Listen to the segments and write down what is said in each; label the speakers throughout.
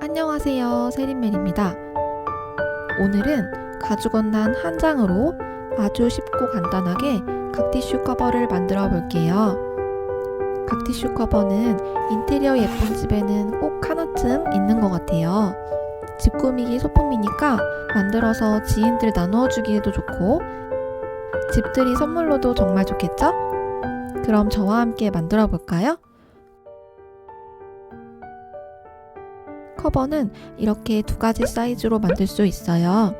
Speaker 1: 안녕하세요, 세린멜입니다. 오늘은 가죽 원단 한 장으로 아주 쉽고 간단하게 각티슈 커버를 만들어 볼게요. 각티슈 커버는 인테리어 예쁜 집에는 꼭 하나쯤 있는 것 같아요. 집 꾸미기 소품이니까 만들어서 지인들 나누어주기에도 좋고 집들이 선물로도 정말 좋겠죠? 그럼 저와 함께 만들어 볼까요? 커버는 이렇게 두 가지 사이즈로 만들 수 있어요.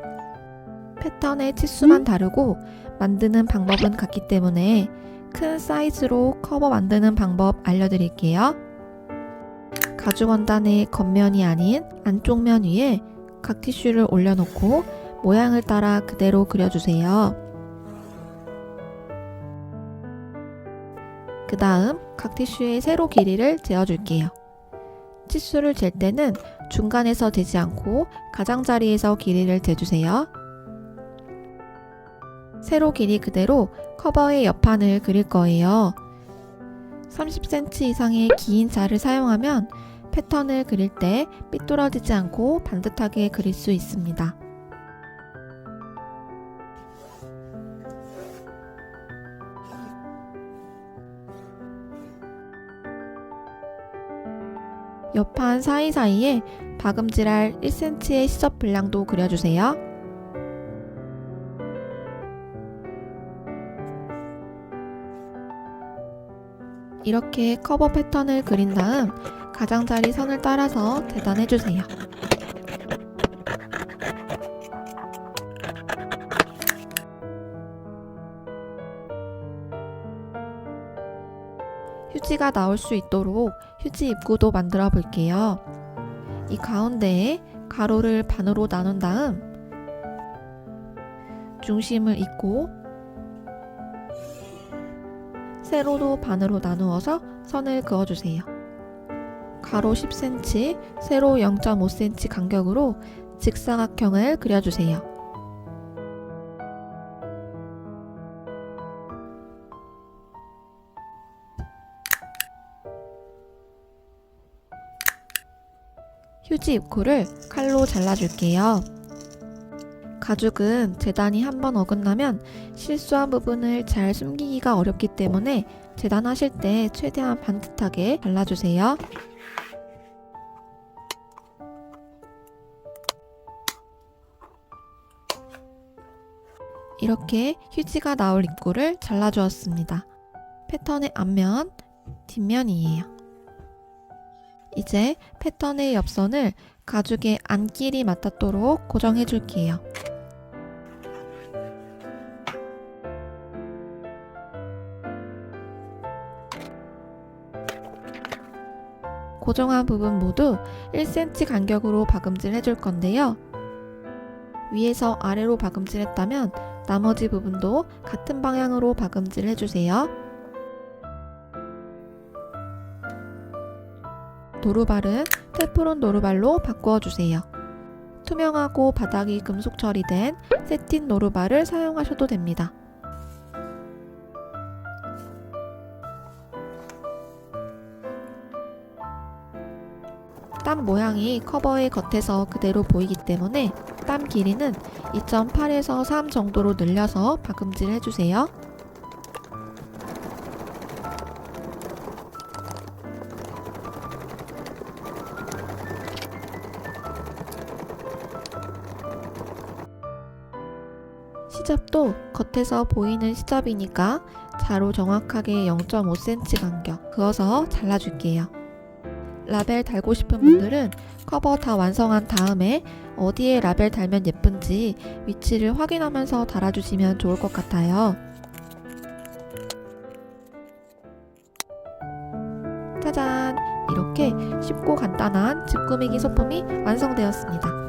Speaker 1: 패턴의 치수만 다르고 만드는 방법은 같기 때문에 큰 사이즈로 커버 만드는 방법 알려드릴게요. 가죽 원단의 겉면이 아닌 안쪽 면 위에 각티슈를 올려놓고 모양을 따라 그대로 그려주세요. 그 다음 각티슈의 세로 길이를 재어줄게요. 치수를 잴 때는 중간에서 재지 않고 가장자리에서 길이를 재주세요. 세로 길이 그대로 커버의 옆판을 그릴 거예요. 30cm 이상의 긴 자를 사용하면 패턴을 그릴 때 삐뚤어지지 않고 반듯하게 그릴 수 있습니다. 옆판 사이사이에 박음질할 1cm의 시접 분량도 그려주세요. 이렇게 커버 패턴을 그린 다음 가장자리 선을 따라서 재단해주세요. 휴지가 나올 수 있도록 휴지 입구도 만들어 볼게요. 이 가운데에 가로를 반으로 나눈 다음 중심을 잇고 세로도 반으로 나누어서 선을 그어주세요. 가로 10cm, 세로 0.5cm 간격으로 직사각형을 그려주세요. 휴지 입구를 칼로 잘라줄게요. 가죽은 재단이 한번 어긋나면 실수한 부분을 잘 숨기기가 어렵기 때문에 재단하실 때 최대한 반듯하게 잘라주세요. 이렇게 휴지가 나올 입구를 잘라주었습니다. 패턴의 앞면, 뒷면이에요. 이제 패턴의 옆선을 가죽의 안길이 맞닿도록 고정해 줄게요. 고정한 부분 모두 1cm 간격으로 박음질 해줄 건데요. 위에서 아래로 박음질 했다면 나머지 부분도 같은 방향으로 박음질 해주세요. 노루발은 테프론 노루발로 바꾸어 주세요. 투명하고 바닥이 금속 처리된 세틴 노루발을 사용하셔도 됩니다. 땀 모양이 커버의 겉에서 그대로 보이기 때문에 땀 길이는 2.8에서 3 정도로 늘려서 박음질 해주세요. 시접도 겉에서 보이는 시접이니까 자로 정확하게 0.5cm 간격 그어서 잘라줄게요. 라벨 달고 싶은 분들은 커버 다 완성한 다음에 어디에 라벨 달면 예쁜지 위치를 확인하면서 달아주시면 좋을 것 같아요. 짜잔! 이렇게 쉽고 간단한 집 꾸미기 소품이 완성되었습니다.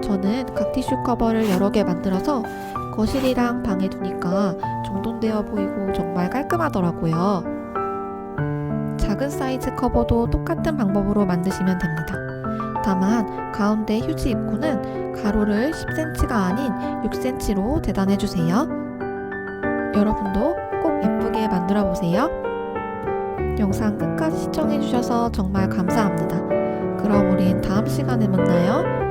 Speaker 1: 저는 각티슈 커버를 여러 개 만들어서 거실이랑 방에 두니까 정돈되어 보이고 정말 깔끔하더라고요. 작은 사이즈 커버도 똑같은 방법으로 만드시면 됩니다. 다만 가운데 휴지 입구는 가로를 10cm가 아닌 6cm로 재단해주세요. 여러분도 꼭 예쁘게 만들어 보세요. 영상 끝까지 시청해주셔서 정말 감사합니다. 그럼 그럼 우린 다음 시간에 만나요.